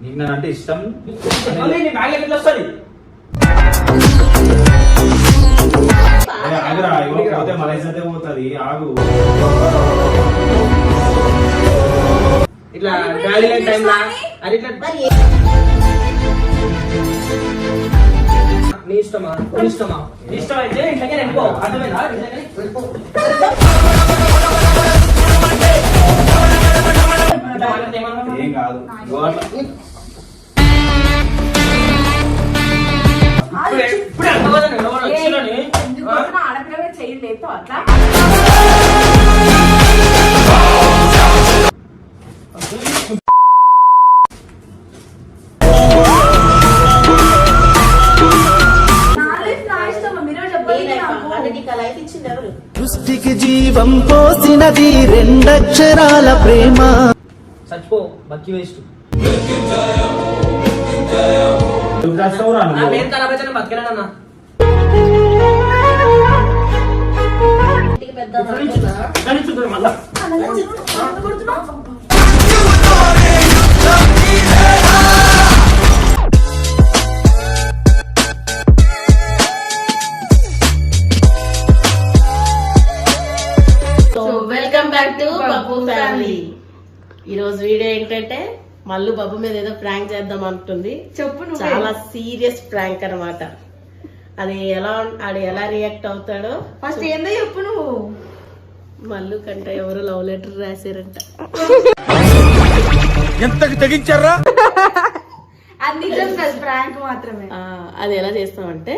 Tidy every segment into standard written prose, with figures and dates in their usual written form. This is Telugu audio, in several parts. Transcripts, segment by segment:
నీకు అంటే ఇష్టం ఆగురా పోతే మన ఇష్టతే పోతుంది ఆగు. ఇట్లా గాలి లేని టైంలో అది ఇట్లా నీ ఇష్టమా నీ ఇష్టమా ఇష్టం అయితే ఇంట్లోకి వెళ్ళిపో. అర్థమైందా? ఏం కాదు ఆడపిల్లగా చేయలేదు అట్లా. సృష్టికి జీవం పోసినది రెండక్షరాల ప్రేమ. చచ్చిపో బక్కి వేస్ట్. బతికేనా మళ్ళా welcome back to Babbu family. ఈ రోజు వీడియో ఏంటంటే మల్లు బబ్బు మీద ఏదో ప్రాంక్ చేద్దాం అంటుంది. చెప్పు. చాలా సీరియస్ ప్రాంక్ అన్నమాట. అది ఎలా రియాక్ట్ అవుతాడో ఫస్ట్ ఏందో చెప్పు నువ్వు. మల్లు కంటే ఎవరు లవ్ లెటర్ రాశారంట. ఎంతకు తెగించారా? అది ప్రాంక్ మాత్రమే. అది ఎలా చేస్తామంటే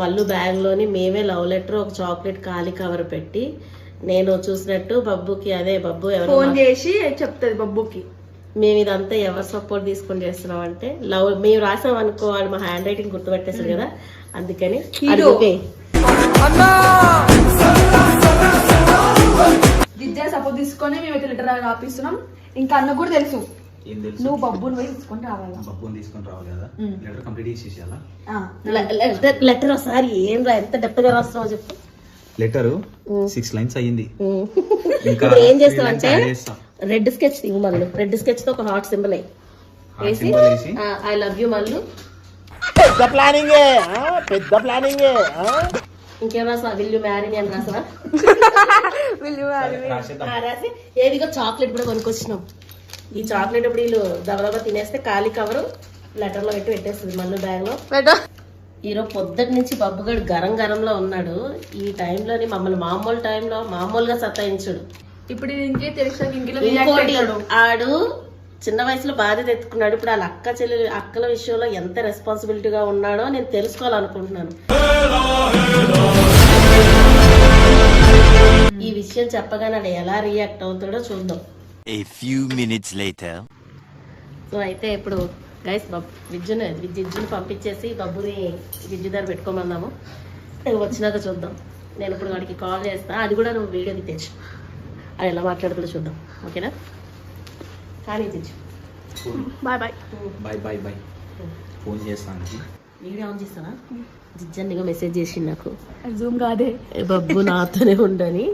మల్లు బ్యాగ్ లోని మేమే లవ్ లెటర్ ఒక చాక్లెట్ ఖాళీ కవర్ పెట్టి నేను చూసినట్టు బబ్బుకి బబ్బు ఎవరు ఫోన్ చేసి చెప్తుంది బబ్బుకి. మేము ఇదంతా ఎవరు సపోర్ట్ తీసుకొని చేస్తున్నాం అంటే లవ్ మేము రాసాం అనుకో, వాడు మా హ్యాండ్ రైటింగ్ గుర్తుపెట్టేసాడు కదా, అందుకని జిజ్జా సపోర్ట్ తీసుకొని మేమైతే లెటర్ రాపిస్తున్నాం. ఇంకా అన్న కూడా తెలుసు నువ్వు బబ్బుని పోయి తీసుకొని రావాలి. బబ్బుని తీసుకొని రావాలి కదా, లెటర్ కంప్లీట్ చేసేయాలా? లెటర్ ఒకసారి ఏం రా ఎంత డెప్త్ గా రాస్తున్నావు చెప్పు. లెటర్ 6 లైన్స్ అయ్యింది. ఇప్పుడు ఏం చేస్తావంటే రెడ్ స్కెచ్ ఇవ్వు మల్లు. రెడ్ స్కెచ్ తో ఒక హార్ట్ సింబల్ వేసి ఐ లవ్ యూ మల్లు. పెద్ద ప్లానింగ్. ఇంకేం రాసా? విల్ యూ మ్యారీ అని రాసా? రాసి ఏదిగో చాక్లెట్ కూడా కొనుక్కొచ్చినాం. ఈ చాక్లెట్ ఇప్పుడు వీళ్ళు దబదబా తినేస్తే ఖాళీ కవరు లెటర్ లో పెట్టేస్తుంది మల్లు బ్యాగ్ లో. ఈరోజు పొద్దుటి నుంచి బబ్బుగాడు గరంలో ఉన్నాడు. ఈ టైంలోని మమ్మల్ని మామూలుగా సతాయించాడు. ఇప్పుడు ఇంకే తెలుసు ఆడు చిన్న వయసులో బాధ్యత ఎత్తుకున్నాడు. ఇప్పుడు వాళ్ళ అక్కల విషయంలో ఎంత రెస్పాన్సిబిలిటీగా ఉన్నాడో నేను తెలుసుకోవాలనుకుంటున్నాను. ఈ విషయం చెప్పగానే ఆడు ఎలా రియాక్ట్ అవుతాడో చూద్దాం. A few minutes later. So అయితే ఇప్పుడు గైస్ విద్యుని పంపించేసి బబ్బుని విద్యు దగ్గర పెట్టుకోమన్నాము. వచ్చినాక చూద్దాం. నేను ఇప్పుడు వాడికి కాల్ చేస్తా. అది కూడా నువ్వు వీడియోకి తెచ్చు. అది ఎలా మాట్లాడుతుందో చూద్దాం. ఓకేనా? కానీ తెచ్చు. బాయ్ ఫోన్ చేస్తాను. వీడియో ఆన్ చేస్తావా? జిజ్జన్నిగా మెసేజ్ చేసి నాకు జూమ్ కాదే బబ్బు నాతోనే ఉండని.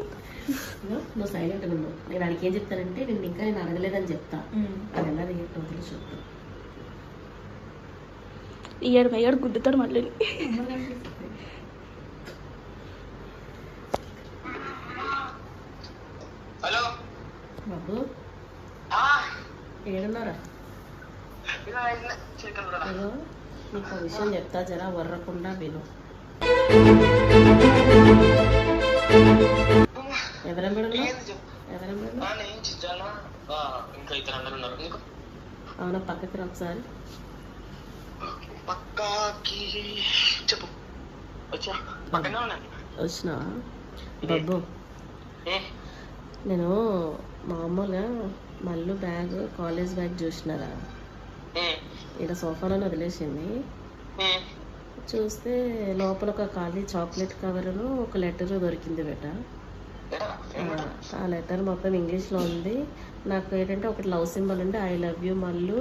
నువ్వు సైలెంట్గా ఉన్నావు. నేను అడిగి ఏం చెప్తానంటే నేను అడగలేదని చెప్తా. అది ఎలా రియాక్ట్ అవుతుందో చూద్దాం. ఏడు గుద్దుతాడు మళ్ళీ. హలో బాబు ఏడున్నారా? నీకు విషయం చెప్తా, జరా వర్రకుండా విను. అవునా? పక్కకి రా ఒకసారి. వచ్చినా బాబు? నేను మామూలుగా మల్లు బ్యాగ్ కాలేజ్ బ్యాగ్ చూసినారా, ఇక్కడ సోఫాలోనే వదిలేసింది. చూస్తే లోపల ఒక ఖాళీ చాక్లెట్ కవరును ఒక లెటర్ దొరికింది బేట. ఆ లెటర్ మొత్తం ఇంగ్లీష్లో ఉంది. నాకు ఏంటంటే ఒకటి లవ్ సింబల్ ఉండి I love you Mallu,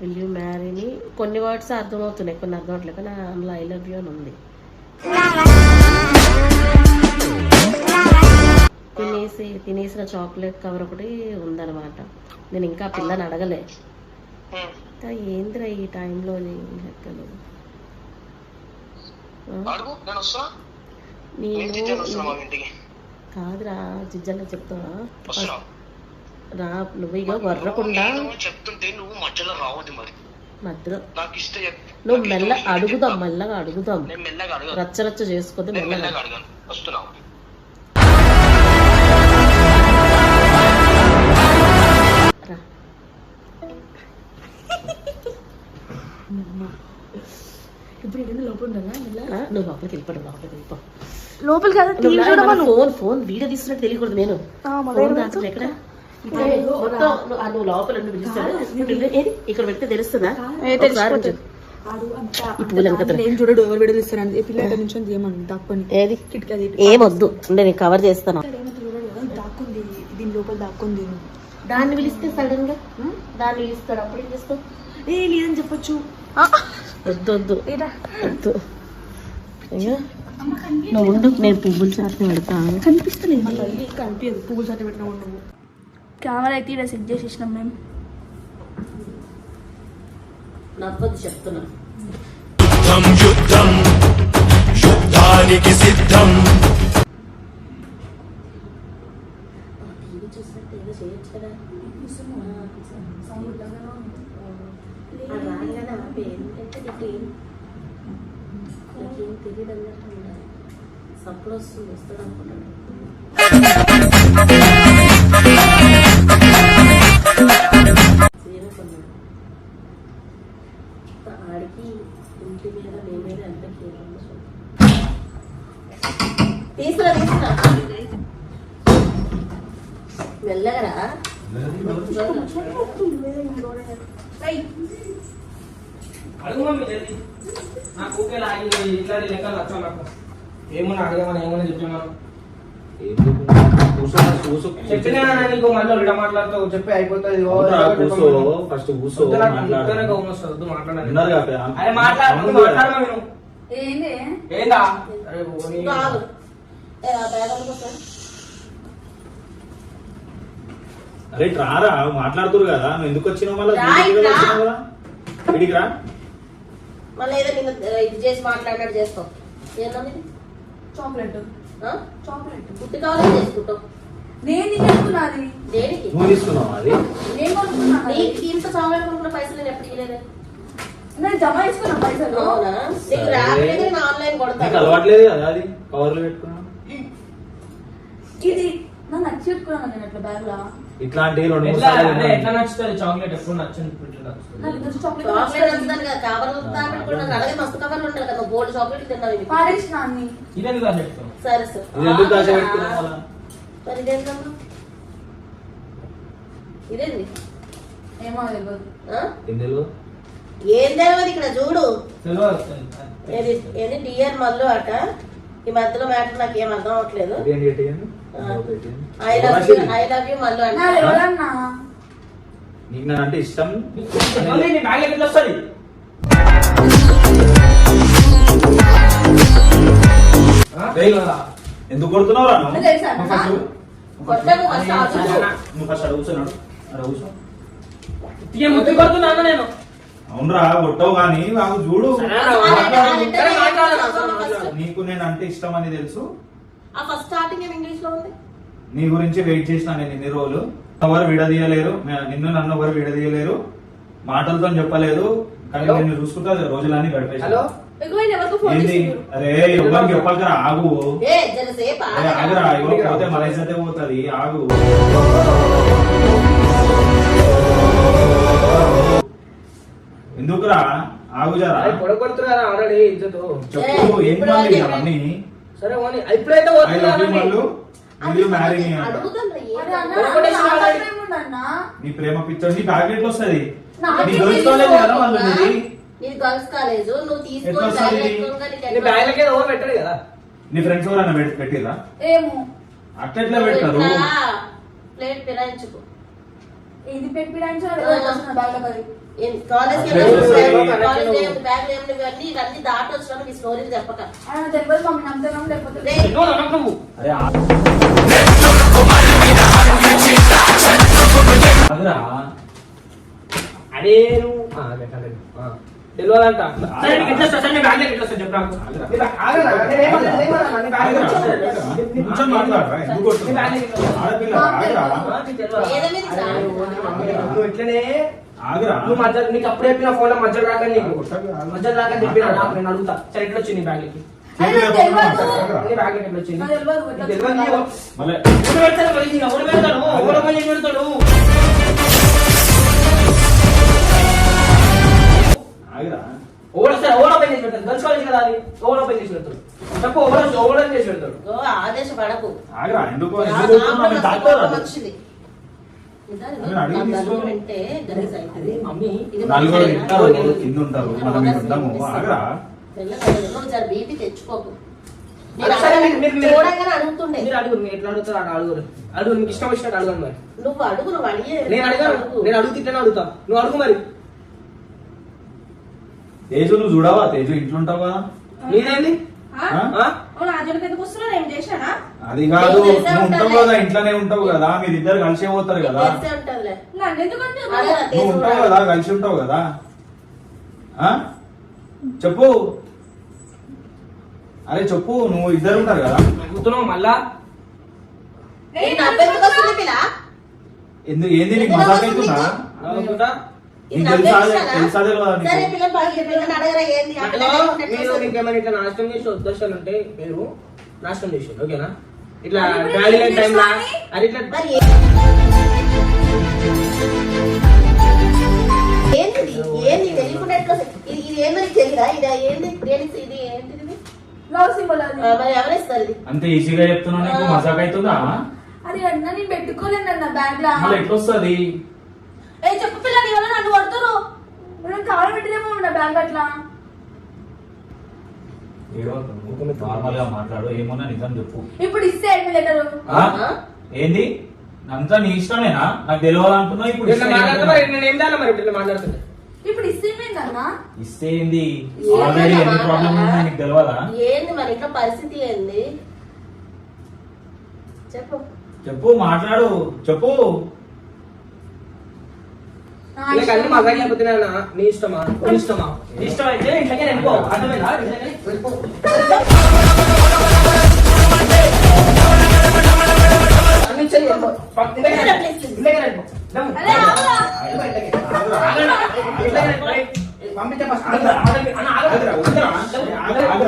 will you మ్యారీని. కొన్ని వర్డ్స్ అర్థమవుతున్నాయి, కొన్ని అర్థం అవట్లేదు. కానీ అందులో ఐ లవ్ యూ అని ఉంది. తినేసిన చాక్లెట్ కవర్ ఒకటి ఉందన్నమాట. నేను ఇంకా పిల్లని అడగలే. ఏంద్రా ఈ టైంలోని లెక్కలు కాదురా జిజ్జల్లో చెప్తావా రా నువ్వు ఇక వర్రకుండా చెప్తుంటే నువ్వు మధ్యలో రావద్దు మరి మధ్యలో నాకు ఇస్తే నువ్వు మెల్లగా అడుగుదాం నేను మెల్లగా అడగను రచ్చ చేసుకోద్దు నేను మెల్లగా మెల్లగా అడగను వస్తున్నావు రా ఇప్పుడు ఏంటి లోపల ఉండాలా నువ్వు లోపలికి వెళ్ళిపోవడం లోపల కదా ఫోన్ వీడియో తీస్తున్నట్టు తెలియకూడదు నేను ఫోన్ దాంట్లో ఎక్కడ మొత్తం నువ్వు లోపల ఉండి పిలుస్తాడు ఏది ఇక్కడ పెడితే తెలుస్తుందా ఒకసారి ఉంచు. ఈ పూలు ఎంత ఏం చూడడు ఎవరు వీడియోలు ఇస్తారని పిల్లల నుంచి తీయమని దాక్కొని ఏది కిటికీ ఏమొద్దు అంటే నేను కవర్ చేస్తాను దాక్కుంది దీని లోపల దాక్కుంది దాన్ని పిలిస్తే సడన్ గా దాన్ని పిలుస్తాడు అప్పుడు ఏం చేస్తావు ఏ లేదని చెప్పొచ్చు వద్దు అయ్యో నువ్వు ఉండు నేను పువ్వులు చాట్ని పెడతాను కనిపిస్తలేదు మళ్ళీ కనిపించదు పువ్వులు సర్టి పెట్టినా నువ్వు కెమెరా అయితే ఇక్కడ సెట్ చేసేసినాం మేము నవ్వద్దు చెప్తున్నా యుద్ధం యుద్ధానికి సిద్ధం టీవీ చూసినట్టు ఏదో చేయొచ్చు కదా రాగానే ఆపే ఎందుకంటే నీకేం తెలియదు అన్నట్టు ఉండాలి సప్పుడు వస్తాడు అనుకున్నాడు ఆడికి ఇంటి మీద నీ మీద ఎంత తీసుకురా మెల్లగరా అడుగు మమ్మీ జల్దీ నాకు ఊకేలా ఇట్లాంటి లెక్కలు వచ్చావు నాకు ఏమన్నా అడగమని ఏమన్నా చెప్పాను చెప్పినా నీకు మళ్ళీ విడ మాట్లాడుతావు చెప్పి అయిపోతుంది ఫస్ట్ కూర్చో అరే మాట్లాడమా నేను ఏందా అరే అరే రారా మాట్లాడుతురు కదా నువ్వు ఎందుకు వచ్చినావు మళ్ళీ ఇడికి రా మళ్ళీ ఏదో నిన్ను ఇది చేసి మాట్లాడినట్టు చేస్తావు ఏంటది చాక్లెట్ పుట్టి కావాలని చేసుకుంటావు నేను తీసుకున్నది దేనికి నువ్వు తీసుకున్నావు అది నేను కొనుక్కున్నా నీకు ఇంత చాక్లెట్ కొనుక్కున్న పైసలు నేను ఎప్పుడు ఇవ్వలేదు నేను జమ చేసుకున్నా పైసలు అవునా నీకు రావట్లేదు నేను ఆన్లైన్ నీకు కొడతాను అలవాట్లేదు కదా అది కవర్లు పెట్టుకున్నావు ఇది నన్ను నచ్చి పెట్టుకున్నాను నేను అట్లా బ్యాగ్ లా ఇట్లాంటి 2-3 ఎట్లా సార్లు ఎట్లా నచ్చుతుంది చాక్లెట్ ఎప్పుడు నచ్చింది నాకు ఇంత చాక్లెట్ చాక్లెట్ వస్తుందని కదా కవర్లు పెట్టుకున్నాను అలాగే మస్తు కవర్లు ఉంటాయి కదా బోల్డ్ చాక్లెట్ తిన్నావు పాడేసిన అన్ని ఇదేందుకు దాని చెప్తావు సరే సార్ ఇది ఎందుకు దాచి పెట్టుకున్నావు మళ్ళా మరి ఇదేంటమ్మా ఇదేంది ఏమో తెలియదు ఎందులో ఏం తెలియదు ఇక్కడ చూడు తెలియదు ఏది డియర్ మల్లు అట ఈ మధ్యలో మ్యాటర్ నాకు ఏం అర్థం అవట్లేదు ఐ లవ్ యూ మల్లు నా అంటే ఎవరన్నా నీకు నా అంటే ఇష్టం బ్యాగ్ ఎట్లా వస్తుంది ఎందుకు కొడుతున్నావు రా నాకు తెలుసా అన్న? కొట్టకు ఫస్ట్ ఆలోచించు. నువ్వు ఫస్ట్ అడుగుతున్నాడు అడుగుతావు ముద్దు కొడుతున్నా నేను అవునరా కొట్టవు కానీ నాకు చూడు ఫస్ట్ నీకు నేను అంటే ఇష్టం అని తెలుసు ఆ ఫస్ట్ స్టార్టింగ్ ఏం ఇంగ్లీష్ లో ఉంది నీ గురించి వెయిట్ చేసిన నేను ఇన్ని రోజులు ఎవరు విడదీయలేరు నిన్ను నన్ను ఎవరు విడదీయలేరు మాటలతో చెప్పలేదు కానీ నేను చూసుకుంటా రోజులన్నీ గడిపేసి హలో ఇగో ఈయన ఎవరికో ఫోన్ ఏంది చేసిండు. అరే ఎవరికి చెప్పకరా ఆగు ఏ జరసేపు అరే ఆగురా ఇవ్వకపోతే మన ఇజ్జతే పోతుంది ఆగు ఎందుకురా ఆగు జరా పొడగొడుతున్నారు ఆల్రెడీ ఇజ్జతో చెప్పు ఏం మళ్ళీ అవన్నీ సరే ఓని ఇప్పుడైతే I love you Mallu will you marry me అంట అడుగుతాను అరే అన్న, కొనుక్కోడే నాకు ఇష్టం ప్రేమ ఉందన్నా. నీ ప్రేమ పిక్చర్ నీ ప్యాకెట్ వస్తుంది నాకే నీ గర్ల్స్ కాలేజ్ కదా వాళ్ళు నీది నీది గర్ల్స్ కాలేజ్ నువ్వు ఎట్లా తీసుకొని వస్తుంది? నీ బ్యాగ్ ఏదో పెట్టాడు కదా నీ ఫ్రెండ్స్ ఎవరైనా పెట్టిరా ఏమో అట్లా పెడతారు ప్లేట్ పిరాయించుకో ఇది పెట్టించాలి బ్యాగ్ లో పది కాలేజ్ అట్లే కాలేజ్ బ్యాగ్ ఏమి ఇవన్నీ దాటి వచ్చినా మీ స్టోరీలు చెప్పక ఆయన తెలియదు మమ్మీ నమ్ముతాం లేకపోతే రే, ఎన్నో నమ్మకం నువ్వు అరే అదురా అరే నువ్వు తెలియదంట. సరే నీకు ఎట్లా వస్తా? సరే నీ బ్యాగ్ ఎట్లా వస్తా చెప్పు నాకు. నీ బ్యాగ్ ఆగరా? నేను ఏమన్నా నీ బ్యాగ్ ఎట్లా వస్తా? కొంచెం మాట్లాడరా, ఎందుకు నీ కొడుతున్నావు? బ్యాగ్ ఎట్లా వస్తా? ఆడపిల్ల ఆగరా, నీకు తెలియదా? నువ్వు ఇట్లనే ఆగరా. నువ్వు మధ్య నీకు అప్పుడే చెప్పిన ఫోన్ లో మధ్యలో రాకని నీకు మధ్యలో రాకని చెప్పిన నాకు నేను అడుగుతా. సరే ఎట్లా వచ్చింది నీ బ్యాగ్కి? అరే నాకు తెలియదు. నీ బ్యాగ్ ఎట్లా వచ్చింది? నాకు తెలియదు. నీకు తెలియదు నీకు. మళ్ళీ ఎవడు పెడతాడు పోయి? ఎవడు పెడతాడు? ఎవడు పోయి పెడతాడు? ఆగరా. ఓడ సరే ఓడ పని చేసి పెడతాడు. గర్ల్స్ కాలేజ్ కదా అది. ఓడ పని చేసి పెడతాడు. చెప్పు ఓడ చేసి పెడతాడు. ఆదేశపడకు. ఆగరా, ఎందుకు కొడుతున్నావు? నేను తాకుతారా? వచ్చింది నేను అడిగి తీసుకో. అంటే గలీజ్ అవుతుంది. మమ్మీ నలుగురు ఉంటారు, కింద ఉంటారు, మనం ఇక్కడ ఉంటాము. ఆగరా. బీపీ తెచ్చుకోకు. సరే, మీరు చూడగానే అడుగుతుండే. మీరు అడుగురు, మీరు ఎట్లా అడుగుతారు అక్కడ అడుగురు. అడుగు, మీకు ఇష్టం వచ్చినట్టు అడగను మరి. నువ్వు అడుగు, నువ్వు అడిగే. నేను అడిగాను, నేను అడుగుతుంటేనే అడుగుతా. నువ్వు అడుగు మరి. తేజు నువ్వు చూడవా? తేజు ఇంట్లో ఉంటావు కదా. నీదేంది? ఆ? ఎందుకు వస్తున్నా? ఏం చేశానా? అది కాదు, నువ్వు ఉంటావు కదా, ఇంట్లోనే ఉంటావు కదా, మీరిద్దరు కలిసే పోతారు కదా. తెలిసే ఉంటుందిలే. నన్ను ఎందుకంటే అదే నువ్వు ఉంటావు కదా, కలిసి ఉంటావు కదా. ఆ? చెప్పు. అరే చెప్పు, నువ్వు ఇద్దరు ఉంటారు కదా. అడుగుతున్నావు మళ్ళా. ఏంటి అబ్బాయికి వస్తుంది పిల్ల? ఎందుకు ఏంది నీకు మజాక్ అవుతుందా? అడుగుతుంటా. ఇది నీకు నవ్వే తెలుసా విషయాలా? తెలుసా తెలియదా నీకు? సరే పిల్లలు బాగా పిల్లల్ని అడగరా ఏంది అట్లా మీరు ఎట్లా ఇంకేమైనా ఇట్లా నాశనం చేసే ఉద్దేశాలు ఉంటే మీరు నాశనం చేసారు, ఓకేనా? ఇట్లా గాలి లేని టైంలో అది ఇట్లా మరి ఏంటిది ఏంది తెలియకుండా ఎట్లా ఇది ఇది ఏందని తెలియదా? ఇది ఏంది దేనికి ఇది ఏంటిది ఇది? లవ్ సింబల్ అది. మరి ఎవరేస్తారు ఇది? అంత ఈజీగా చెప్తున్నా, నీకు మజాక్ అవుతుందా? అది అన్న నేను పెట్టుకోలేను అన్న బ్యాగ్ లా. మళ్ళీ ఎట్లొస్తుంది? ఏ చెప్పు పిల్ల, నీ వల్ల నన్ను కొడతారు. నేను కావాలి పెట్టినేమో నా బ్యాగ్ అట్లా. నార్మల్ గా మాట్లాడు, ఏమన్నా నిజం చెప్పు. ఇప్పుడు ఇస్తే లెటర్. ఆ? ఏంది? అంతా నీ ఇష్టమేనా? నాకు తెలియాలంటున్నావు. ఇప్పుడు ఇట్లా మాట్లాడుతున్నా, నేను ఏం చేయాలి మరి ఇట్లా మాట్లాడుతుంటే? ఇప్పుడు ఇస్తే ఏమైందన్నా? ఇస్తే ఏంది? ఆల్రెడీ ఎన్ని ప్రాబ్లం ఉందో నీకు తెలియదా? ఏంది మరి ఇట్లా పరిస్థితి ఏంది చెప్పు. చెప్పు, మాట్లాడు, చెప్పు. ఇలా అన్ని మజాక్ అయిపోతున్నాయన్నా. నీ ఇష్టమా? నీ ఇష్టమా? నీ ఇష్టం అయితే ఇంట్లోకే వెళ్ళిపో. అర్థమైందా? ఇంట్లోకే వెళ్ళిపో. అన్ని ఇచ్చేయి, వెళ్ళిపో. ఇంట్లోకే వెళ్ళిపో. దమ్ము. అరే ఆగురా. ఇంట్లోకే వెళ్ళిపో. పంపించే ఫస్ట్. ఆగండి. అన్న, ఆగండి.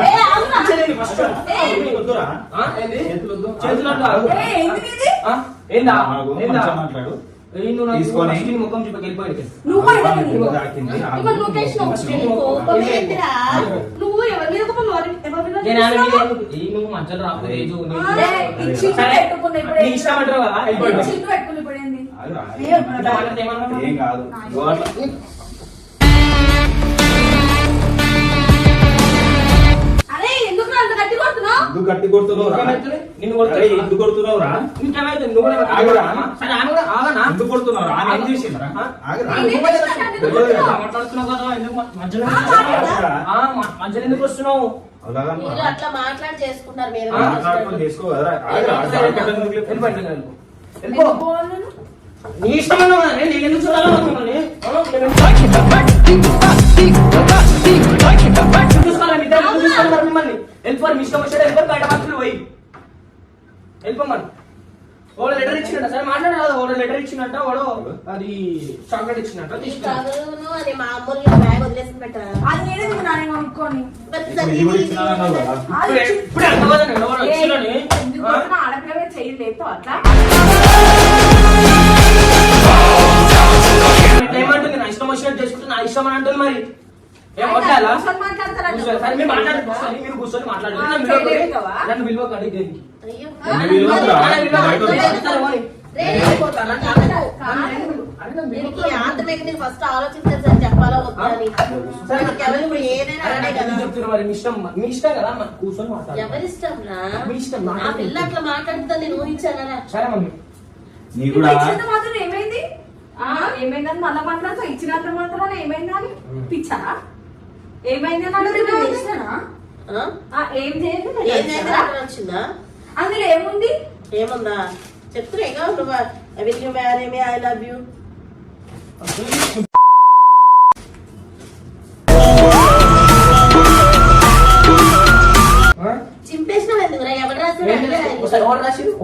ఏ ఆగురా. ఇచ్చేయండి ఫస్ట్. వద్దురా? ఆ? ఏంది? చేతులొద్దు. చేతులొద్దు, ఆగు. ఏ ఏంది ఇది? ఆ? ఏందా? ఆగు, ఏందా? కొంచెం మాట్లాడు. ఏయ్, నువ్వు నాకు తీసుకొని. ఫస్ట్ నీ ముఖం చూపకి వెళ్ళిపోయి. నువ్వు అడగని. నువ్వు తాకింది, ఆగు. ఇప్పుడు లొకేషన్ నీ కోపం ఏంటిరా? నువ్వు ఎవరి మీద కోపం ఎవరి మీద నేను ఆమె చేస్తున్నావు? మీద ఏయ్, నువ్వు మధ్యలో రాకపోతే ఏదో నీకు- అరే, ఇచ్చి సరే, పెట్టుకున్నా ఇప్పుడు నీ ఇష్టం అంటారు కదా, వెళ్ళిపోయి. ఇచ్చి పెట్టుకుని ఇప్పుడు ఏంది? ఆగురా. ఇట్లా మాట్లాడితే ఏమన్నా? ఏం కాదు. ఇగో అట్లా. అరే ఎందుకు అంత గట్టి కొడుతున్నావు? ఎందుకు గట్టి కొడుతున్నావు రా? నీకేమైతుంది? నిన్ను అరే, కొడతాడు. ఎందుకు కొడుతున్నావు రా? నీకేమైతుంది? నువ్వు కూడా ఆగురా. సరే, ఆమె కూడా ఆగనా? ఎందుకు కొడుతున్నావు రా? ఆమె ఏం చేసిందిరా? ఆగురా. నేనేం చేశాను? ఎందుకు కొడుతున్నావు? మాట్లాడుతున్నావు కదా, ఎందుకు మధ్యలో ఆగురా. మధ్యలో ఎందుకు వస్తున్నావు? అలాగా మీరు అట్లా మాట్లాడి చేసుకున్నారు మీరు మాట్లాడుకొని చేసుకో కదరా. ఆగురా. జాకెట్ ఎందుకు లేపు? వెళ్ళిపో, ఇంట్లోకి వెళ్ళిపో. వెళ్ళిపో. ఎందుకు పోవాలను? నీ ఇష్టమైన నేను ఎందుకు చూడాలి మిమ్మల్ని వెళ్ళిపోరు. మీ ఇష్టం వచ్చాడు వెళ్ళిపోరు. బయట పక్కన పోయి వెళ్ళిపోమని వాడు లెటర్ ఇచ్చినట్ట. సరే మాట్లాడాలి. వాడు లెటర్ ఇచ్చినట్ట, వాడు అది చాక్లెట్ ఇచ్చినట్ట తీసుకున్నా. అది మామూలుగా బ్యాగ్ వదిలేసి పెట్టరా అది నేనే తిన్నాను కొనుక్కొని. ఇది కూడా ఇచ్చినానన్నావు కదా. అది ఇచ్చి- ఇప్పుడు అర్థమవుతుంది కదా, వాడు ఏ, వచ్చినని. ఎందుకు కొడుతున్నావు? ఆడపిల్లగా చెయ్యి లేపుతావు అట్లా? ఏమంటుంది? నా ఇష్టం వచ్చినట్టు చేసుకుంటే నా ఇష్టం అని అంటుంది. మరి ఏం వద్దాలా? కూర్చొని మాట్లాడతారా? సరే మీరు మాట్లాడండి. కూర్చొని, మీరు కూర్చొని మాట్లాడండి. నన్ను పిలవకండి. నన్ను పిలవకండి దేనికి? అయ్యో నన్ను పిలవకురా. బయట దీనికి ఆంతమేకి నేను ఫస్ట్ ఆలోచించాను సార్ చెప్పాలా వద్దా అని. సరే, నాకు ఎవరు ఇప్పుడు ఏదైనా అనే కదా. చెప్తున్నారు మరి. మీ ఇష్టం కదా, మరి కూర్చొని మాట్లాడాలి. ఎవరిష్టం రా? మీ ఇష్టం. ఆ పిల్ల అట్లా మాట్లాడుతా నేను ఊహించానా? సరే మమ్మీ. నీ ఇప్పుడు కూడా ఇచ్చినంత మాత్రం ఏమైంది? ఏమైందని మళ్ళా మాట్లాడుతా? ఇచ్చినంత మాత్రం ఏమైంది అని పిచ్చా? ఏమైంది అని అడిగితే నేను చేసినానా? ఏం చేయండి ఏం చేయాలి వచ్చిందా? అందులో ఏముంది? ఏముందా చెప్తున్నా నువ్వు ఐ లవ్ యూ.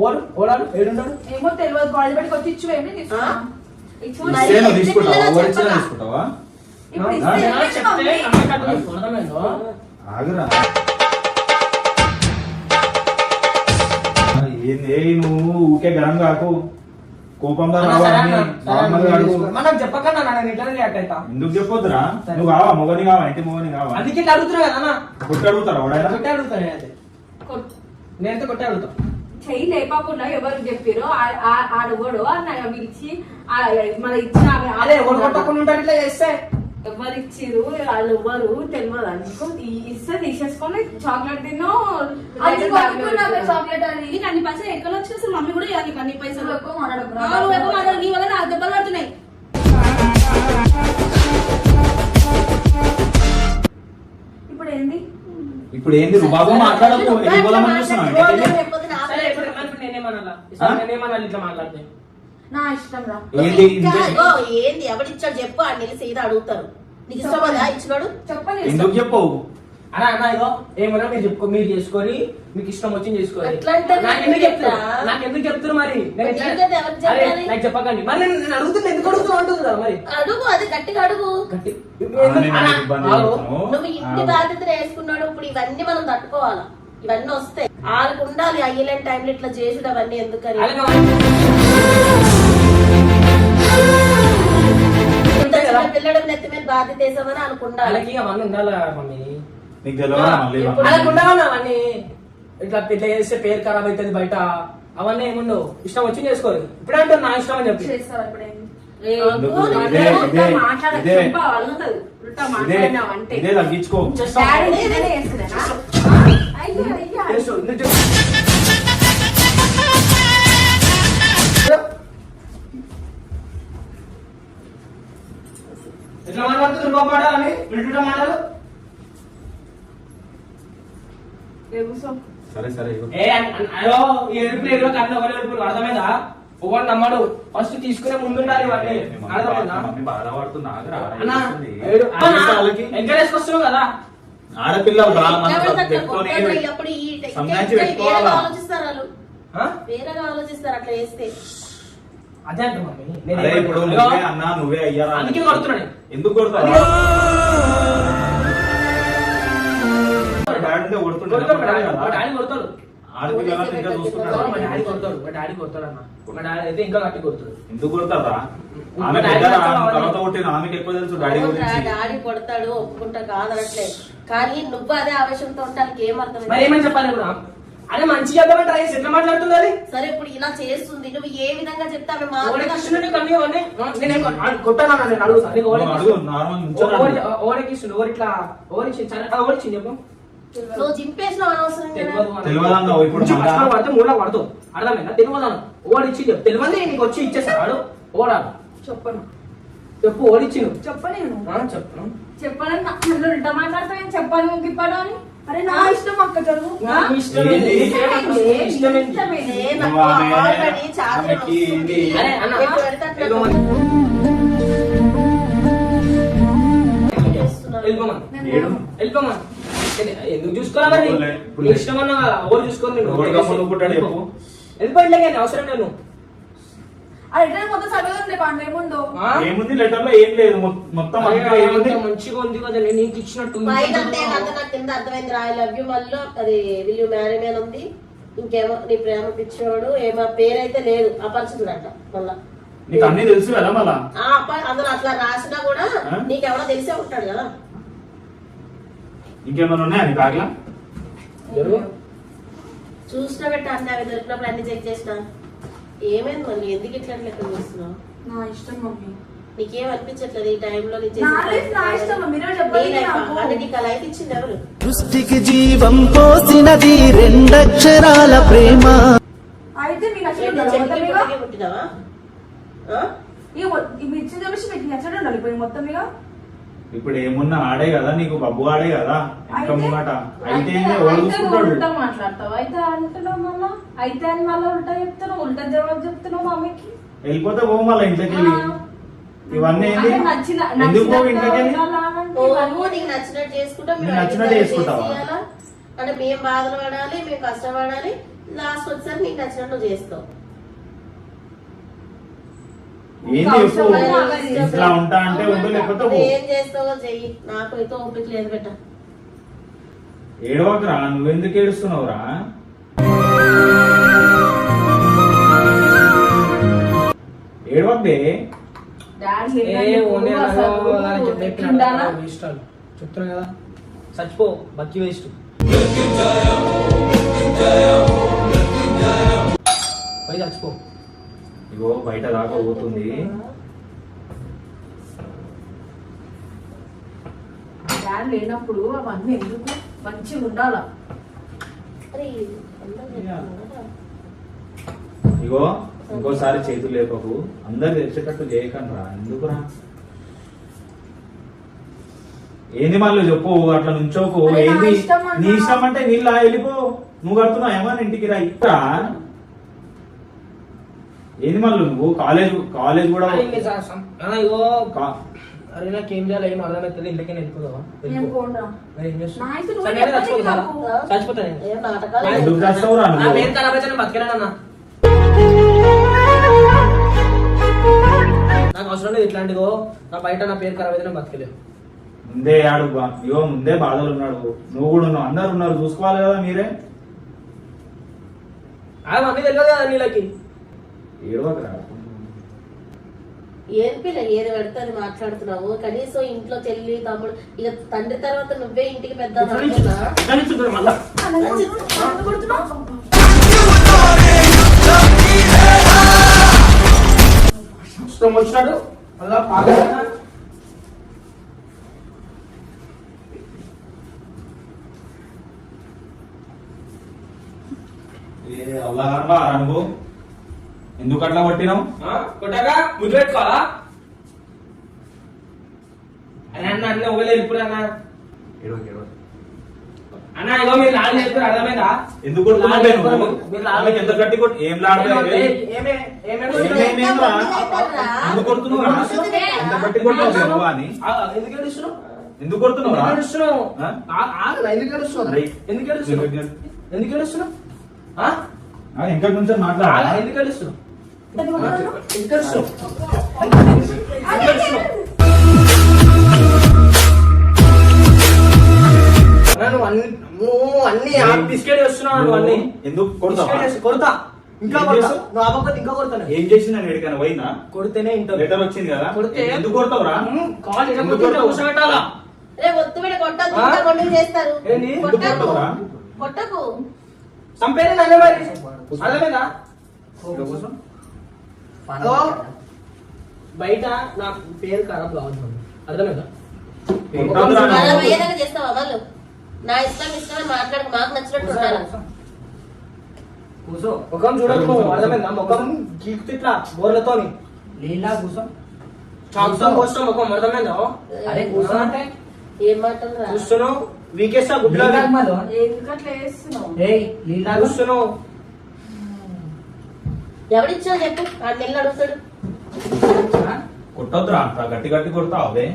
ఓడాడు ఏడున్నాడు? ఏమో తెలియదు కాలేజ్ బయటకు వచ్చి ఇచ్చివేయండి తీసుకున్నా. ఇస్తే నువ్వు తీసుకుంటావా? ఎవరు ఇచ్చినా తీసుకుంటావా? ఇప్పుడు ఇస్తే చెప్తే మమ్మీ. అమ్మాయి కట్టు అర్థమైందో? ఆగురా. ఏంది నువ్వు ఊకే గరం కాకు, కోపంగా రావాలని నార్మల్గా అడుగు. మనకు చెప్పకన్నా నేను ఇట్లా రియాక్ట్ అవుతా. ఎందుకు చెప్పొద్దురా? నువ్వు కావా మొగని కావా, ఇంటి మొగని కావా? అందుకే ఇట్లా అడుగుతున్నా కదా అన్న. కొట్టి అడుగుతారా వాడైనా? కొట్టే అడుగుతా నేనైతే. నేనైతే కొట్టే అడుగుతా. చెయ్యి లేపకుండా ఎవరు చెప్పారు ఆడగోడు అన్న పిలిచి మన ఇచ్చిన అదే ఎవరు కొట్టకుండా ఉంటారు ఇట్లా చేస్తే. ఎవరు ఇచ్చిరు వాళ్ళు ఎవరు తెలియదు అనుకో ఇస్తే తీసేసుకొని చాక్లెట్ తిను చాక్లెట్ అని అన్ని పైసలు ఎక్కడ వచ్చి అసలు మమ్మీ కూడా ఇవ్వాలి అన్ని పైసలు ఎక్కువ మాట్లాడుకున్నాను నీ వల్ల నాకు దెబ్బలు పడుతున్నాయి. ఇప్పుడు ఏంది ఇప్పుడు ఏంది బాబు మాట్లాడకు, వెళ్ళిపోదామని చూస్తున్నావు. సరే ఇప్పుడు నేనేమనాలా? నేనేమనాలి ఇట్లా మాట్లాడితే? నా ఇష్టం రా. ఏంది ఏంది ఎవడిచ్చాడు చెప్పు అని తెలిసి ఏదో అడుగుతారు. నీకు ఇష్టమా ఇచ్చినాడు చెప్పని ఎందుకు చెప్పవు? అన్నా అన్న ఇదో ఏమన్నా మీరు చెప్పుకో, మీరు చేసుకొని మీకు ఇష్టం వచ్చింది చేసుకోవాలి. ఎట్లా అంటే నాకెందుకు చెప్తారు మరి? నేను ఎట్లా- నీకైతే ఎవరికి అరే, చెప్పాలి? నాకు చెప్పకండి మరి. నేను అడుగుతున్నా, ఎందుకు అడుగుతున్నా అంటుంది కదా మరి. అడుగు, అది గట్టిగా అడుగు. గట్టి నేను ఇబ్బంది పెడతాను. నువ్వు ఇంటి బాధ్యతలు వేసుకున్నాడు. ఇప్పుడు ఇవన్నీ మనం తట్టుకోవాలా? ఇవన్నీ వస్తాయి. వాళ్ళకు ఉండాలి అయ్యలేని టైంలో ఇట్లా చేసుడు అవన్నీ ఎందుకని. పిల్లడు నెత్తి మీద బాధ్యత వేసామని అనుకుంటారు. వాళ్ళకి అవన్నీ ఉండాలి మమ్మీ. నీకు తెలియదా మళ్ళీ? వాళ్ళకి ఉండాలి అవన్నీ. ఇట్లా ఇట్లా చేస్తే పేరు ఖరాబ్ అవుతుంది బయట. అవన్నీ ఏముండవు, ఇష్టం వచ్చి చేసుకోరు. ఇప్పుడే అంటే నా ఇష్టం అని చెప్పి చేస్తావా ఇప్పుడు ఏంది? ఇదే తగ్గించుకో. డాడీ నేనే చేస్తున్నానా? అయ్యో అయ్యో చేస్తూ నువ్వు చెప్పు. ఎట్లా మాట్లాడుతుంది బాగుపడాలని వింటుంటా మాటలు. సరే సరే ఇగో. అయ్యో ఈ ఎరుపులు ఎదురు కన్నా ఒకరి ఎరుపులు అర్థమైందా? ఒకటి నమ్మడు, ఫస్ట్ తీసుకునే ముందుండాలి ఇవన్నీ. అర్థమైందా? బాధపడుతున్నా అన్న ఎంకరేజ్ చేసుకొస్తున్నావు కదా. ఆడపిల్లలు రా, మనం ఎవరికట్లా పెట్టుకొని కొట్టడం అప్పుడు ఈ సంబంధించి వేరేగా పెట్టుకోవాలా? ఆలోచిస్తారు వాళ్ళు. వేరేగా ఆలోచిస్తారు అట్లా చేస్తే. అదే అంట మమ్మీ. అరే ఇప్పుడు నువ్వే అన్నా నువ్వే అయ్యారా? అందుకే కొడుతున్నాడు. ఎందుకు కొడతావు? డాడీ ఉంటే కొడుతుంటాడు కదా. డాడీ కొడతాడు. ఆడపిల్లలంతా ఇంకా చూసుకుంటాడు. మా డాడీ కొడతాడు. మా డాడీ కొడతాడు అన్న. మా డాడీ అయితే ఇంకా గట్టి కొడతాడు. ఎందుకు కొడతారా? ఆమె పెద్ద తర్వాత కొట్టిన ఆమెకి ఎక్కువ తెలుసు డాడీ గురించి. డాడీ కొడతాడు ఒప్పుకుంటా కాదనట్లే, కానీ నువ్వు అదే ఆవేశంతో ఉంటానికి ఏం అర్థం? మరి ఏమని చెప్పాలి ఇప్పుడు? అదే మంచి చేద్దామని ట్రై చేసి ఎట్లా మాట్లాడుతుంది అది? సరే ఇప్పుడు ఇలా చేస్తుంది, నువ్వు ఏ విధంగా చెప్తే ఆమె ఓడి కృష్ణుని కన్నీ అవన్నీ నేనేం కొట్టాను నేను అడుగుతా. నీకు ఓడి అడుగు నార్మల్ ఓడికిస్తుంది. ఓడిట్లా ఓడిచ్చింది చెప్పు. నువ్వు జింపేసినావు అనవసరంగా. తెలియదన్నావు ఇప్పుడు మళ్ళా. పడితే మూడులో పడుతూ అర్థమైందా? తెలియదాను ఓడిచ్చి చెప్పు. తెలియదు నీకు వచ్చి ఇచ్చేసాడు. ఓడాడు చెప్పను చెప్పు. ఓడిచ్చి చెప్పలేను చెప్పను చెప్పాలని నన్ను ఉల్టా మాట్లాడతాను చెప్పాను గిప్పాడు అని. అరే నా ఇష్టం అక్క చదువు ఏంది? ఇష్టమేంటి? నువ్వు ఆమెకి ఏంది? అరే అన్న వెళ్ళిపోమని ఎందుకు చూసుకోరా మరి? నీ ఇష్టం అన్నా ఓడి చూసుకోని వెళ్ళిపోయింది అవసరం లేదు. అరే మొత్తం చదవదు కాండి ఏముందో ఏముంది లెటర్ లో ఏం లేదు, మొత్తం అంతా ఏముంది? మంచిగా ఉంది కదా నేను నీకు ఇచ్చినట్టు. నాకు కింద అర్థమైంది. ఐ లవ్ యూ మళ్ళీ అది విల్ యూ మ్యారీ మీద ఉంది. ఇంకేమో నీ ప్రేమ పిచ్చివాడు ఏమో పేరైతే లేదు, అపరిచితుడు అంట. మళ్ళా నీకు అన్ని తెలుసు కదా మళ్ళా. అందులో అట్లా రాసినా కూడా నీకెవరో తెలిసే ఉంటాడు కదా. ఇంకేమైనా ఉన్నాయా నీ బ్యాగ్ లా? చూసినా బట్టి అన్ని అవి దొరికినప్పుడు అన్ని చెక్ చేసినా. ఏమైంది మళ్ళీ ఎందుకు ఇట్లా లెక్క చూస్తున్నావు? నా ఇష్టం మమ్మీ. నీకేం అనిపించట్లేదు ఈ టైంలో? నా ఇష్టం మీరే చెప్పండి. అంటే నీకు ఆ లైఫ్ ఇచ్చింది ఎవరు? సృష్టికి జీవం పోసినది రెండక్షరాల ప్రేమ. అయితే మీకు పుట్టినావా? ఇవి ఇచ్చిన చూసి మీకు నచ్చడం ఉండాలి ఇప్పుడు మొత్తం ఇక. ఇప్పుడు ఏమున్నా ఆడే కదా, నీకు బబ్బు ఆడే కదా. ఇంకా ముంగట అయితే ఉల్టా మాట్లాడతావు. అయితే అంటున్నావు మళ్ళా అయితే అని మళ్ళీ ఉల్టా చెప్తున్నావు, ఉల్టా జవాబు చెప్తున్నావు మమ్మీకి. వెళ్ళిపోతే పో మళ్ళీ ఇంట్లోకి వెళ్ళి. ఇవన్నీ ఏంది? ఎందుకు పో ఇంట్లోకి వెళ్ళి? నీకు నచ్చినట్టు చేసుకుంటా. నచ్చినట్టు చేసుకుంటావా? అంటే మేము బాధలు పడాలి, మేము కష్టపడాలి, లాస్ట్ వచ్చేసరికి నీకు నచ్చినట్టు చేస్తావు. ఏంది చెప్పు, ఇట్లా ఉంటా అంటే ఉండు, లేకపోతే పో. ఏం చేస్తావో చెయ్యి, నాకు అయితే ఓపిక లేదు బెట్ట. ఏడవకరా, నువ్వెందుకు ఏడుస్తున్నావురా? ఏడవద్దే. డాడీ ఇష్టాలు చెప్తున్నా కదా, చచ్చిపో బక్కి వేస్ట్. పోయి చచ్చిపో. ఇగో బయట దాకా పోతుంది. డాడీ లేనప్పుడు అవన్నీ ఎందుకు, మంచిగా ఉండాలా. అరే, అందరూ చెప్తున్నారు కదా. ఇగో ఇంకోసారి చేతులు లేపకు, అందరు తెచ్చేటట్టు చేయకండి రా. ఎందుకురా? ఏంది మళ్ళీ చెప్పు, అట్లా నుంచోకు. అరే, నా ఏంది ఇష్టం అన్నా. నీ ఇష్టం అంటే నీళ్ళ వెళ్ళిపో. నువ్వు కడుతున్నావు ఏమన్నా ఇంటికి రా. ఇక్కడ ఏంది మళ్ళీ నువ్వు కాలేజ్ కూడా ఇగో కా- అరే నాకేం చేయాలి ఏం అర్థమవుతుంది. ఇంటికి వెళ్ళిపోదావా? నేను పోండ్రా. మరి ఏం చేస్తావు? నా ఇష్టం, సరే, నువ్వు చచ్చిపోతా. చెప్పు. చచ్చిపోతా నేను. ఏం నాటకాలు ఎందుకు చేస్తావురా నా నువ్వు? పేరు ఖరాబ్ అయితే నేను బతికేనా? నాకు అవసరం లేదు ఇట్లాంటిదో. నా బయట నా పేరు ఖరాబ్ అయితే నేను బతకలేదు. ముందే ఆడు ఇగో ముందే బాధలు ఉన్నాడు, నువ్వు కూడా ఉన్నావు, అందరు ఉన్నారు, చూసుకోవాలి కదా మీరే. అవన్నీ తెలియదు కదా నీళ్ళకి. ఏడవకరా. ఏం పిల్ల ఏది పడితే అది మాట్లాడుతున్నావు. కనీసం ఇంట్లో చెల్లి తమ్ముడు, ఇక తండ్రి తర్వాత నువ్వే ఇంటికి పెద్ద అనుకున్నా. మళ్ళా ఎందుకు కొడుతున్నావు? ఇష్టం వచ్చినాడు మళ్ళా పాగలేనా? అల్లారా నువ్వు ఎందుకు అట్లా పట్టినావు? కొట్టాక ముద్దు పెట్టుకోవాలా? అరే అన్న అన్నీ ఒకళ్ళు వెళ్ళిపోరు అన్న. అన్న ఇగో మీరు లాడ్ చెప్పారు అర్థమైందా? ఎందుకు కొడుతున్నావు లాడ్ నువ్వు? మీరు లాడ్ ఆమెకి ఎంత గట్టి కొట్టి ఏం లాడలేదు? ఎందుకు కొడుతున్నావురా? ఎంత గట్టి కొట్టావు నువ్వు అని? ఎందుకు ఏడుస్తున్నావు? ఎందుకు కొడుతున్నావురా? ఎందుకు ఏడుస్తున్నావు? ఆ? ఎందుకు ఏడుస్తున్నావు? రేయ్. ఎందుకు ఏడుస్తున్నావు? ఎందుకు ఏడుస్తున్నావు? ఆ? ఇంకా కొంచెం మాట్లాడాలా? ఎందుకు ఏడుస్తున్నావు? ఎందుకు ఏడుస్తున్నావు? నువ్వు అన్ని బిస్కెట్ వేస్తున్నావు. నువ్వు అన్ని ఎందుకు కొడతావా? బిస్కెట్ వేసి కొడతా. ఇంకా ఏం కొడతా. చేస్తావు? నువ్వు అవ్వకపోతే ఇంకా కొడతాను. ఏం చేసినా ఎక్కడికైనా పోయినా కొడితేనే ఇంటర్ లెటర్ వచ్చింది కదా, కొడితే ఎందుకు కొడతావురా? కాల్ ఎందుకు కొడతావు? కూర్చోబెట్టాలా? రే ఒత్తు మీద కొట్టద్దు, ఇంకా కొన్ని చేస్తారు. ఏంటి? ఎందుకు కొట్టకు, కొడతావురా? కొట్టకు. చంపేది నన్ను మరి. అర్థమైందా? ఇక్కడ కూర్చో. ఓ, బయట నా పేరు ఖరాబ్ కావద్దు. అర్థమైందా? కొట్టొద్దురా అలా నువ్వు. పోయేదాకా చేస్తావా వాళ్ళు? నా ఇష్టం అని మాట్లాడకు, మాకు నచ్చినట్టు ఉండాలి. కూర్చో. ముఖం చూడకు. అర్థమైందా? ముఖం గీక్తు ఇట్లా బోర్లతోని లీలా కూర్చో. చాకుతో కోస్తాం ముఖం. అర్థమైందా? అరే కూర్చో అంటే ఏం మాటలు రా? చూస్తున్నావు వీకేస్తా గుడ్లో ఎందుకు అట్లా వేస్తున్నావు? లీలా చూస్తున్నావు. ఎవడిచ్చావు చెప్పు, ఆ నెల్లు అడుగుతాడు. కొట్టొద్దురా, అంత గట్టి గట్టి కొడతావు అవే.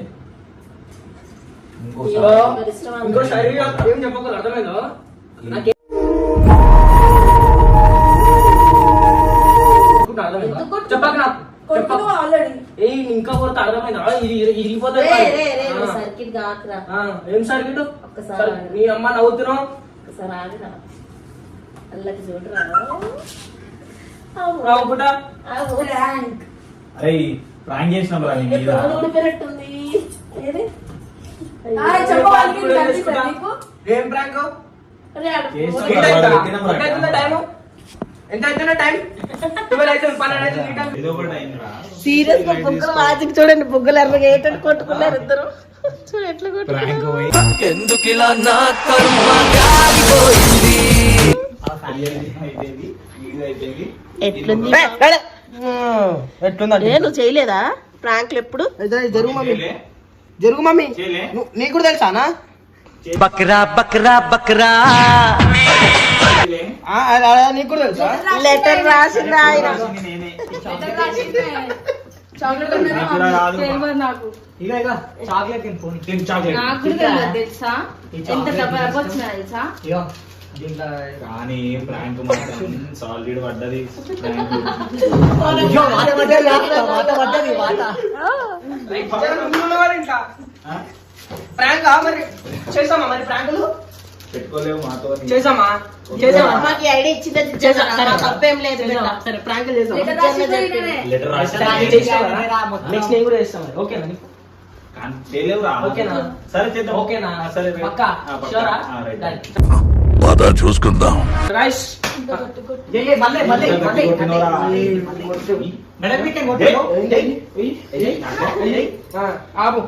ఇగో, మరి ఇష్టం ఇంకో అన్నా. శరీరం ఏం చెప్పకూడదు. అర్థమైందా? నాకేం అర్థమైందా? చెప్పక నాకు కొడుకు ఆల్రెడీ ఏ ఇంకా కొడతా. అర్థమైందా? ఇది ఇరిగిపోతుంది. రే, రే, రే, నువ్వు సర్కిట్ కాకురా. ఏం సర్కిట్? ఒక్కసారి నీ అమ్మ నవ్వుతున్నావు. ఒకసారి ఆగిరా. అల్లకి చూడరా. నవ్వుకుంటా. ప్రాంక్. అరే ప్రాంక్ చేసినాం రా నీ మీద. తోలు ఊడిపోయినట్టుంది. ఏది? చెప్పవాలి కనిపిస్తుందా నీకు? ఏం ప్రాంక్? అరే, ఆడు చేస్తాం ఫోన్ రా. ఎంత అవుతుందో టైం? ఎంత అవుతుందో టైం? 12 అవుతుంది, 12 అవుతుంది ఈ టైం. ఏదో ఒకటి అయిందిరా. సీరియస్ గా బుగ్గలు లాజిక్ చూడండి, బుగ్గలు ఎర్రగా ఏటట్టు కొట్టుకున్నారు ఇద్దరు. చూడు ఎట్లా ప్రాంక్ కొట్టుకున్నారు. పోయి ఎందుకిలా నా కర్మ కాలిపోయింది. అయిపోయింది, ఇది అయిపోయింది. ఎట్లుంది? ఎట్లుందంటే ఏ, నువ్వు చేయలేదా ప్రాంక్లు ఎప్పుడు? జరుగు మమ్మీ, చేయలే? జరుగు మమ్మీ. చేయలే? నీకు కూడా తెలుసానా? బక్రా బక్రా బక్రా చేయలే? నీకు కూడా తెలుసా? లెటర్ రాసింది ఆయన. రాసింది నేనే. చాక్లెట్ నాకు కూడా రాదు. తెలియదు నాకు. ఇక చాక్లెట్ తిని పోనీ. తిను చాక్లెట్. నాకు కూడా తెలియదు తెలుసా? ఎంత డబ్బా వచ్చినా తెలుసా? ఇగో దీంట్లో కానీ ప్రాంక్ మాత్రం సాలిడ్ పడ్డది ప్రాంక్. అయ్యో, వాత పడ్డది, వాత పడ్డది, వాత. ఇంకా ఆ? ప్రాంక్ మరి చేసామా మరి ప్రాంకులు పెట్టుకోలేవు మాతో చేసామా చేసామా అమ్మకి ఐడియా ఇచ్చింది చేసాను తప్పేం లేదు బిడ్డ. సరే ప్రాంకులు చేసాం లెటర్ రాసి పోయినవే. లెటర్ రాసి నెక్స్ట్ నేను కూడా చేస్తాం మరి. ఓకేనా నీకు? కానీ చేయలేవురా. ఓకేనా? సరే చేద్దాం. ఓకేనా? ఆ, సరే రైట్. పక్కా? ఆ, పక్కా. షూరా? ఆ, రైట్. రైట్. పద చూసుకుందాం. రైస్ మళ్ళీ మళ్ళీ మళ్ళీ కొట్టినోరా? మెడ పెట్టే ఏయ్, కొట్టు. ఏయ్, ఏయ్, ఏయ్, ఆపు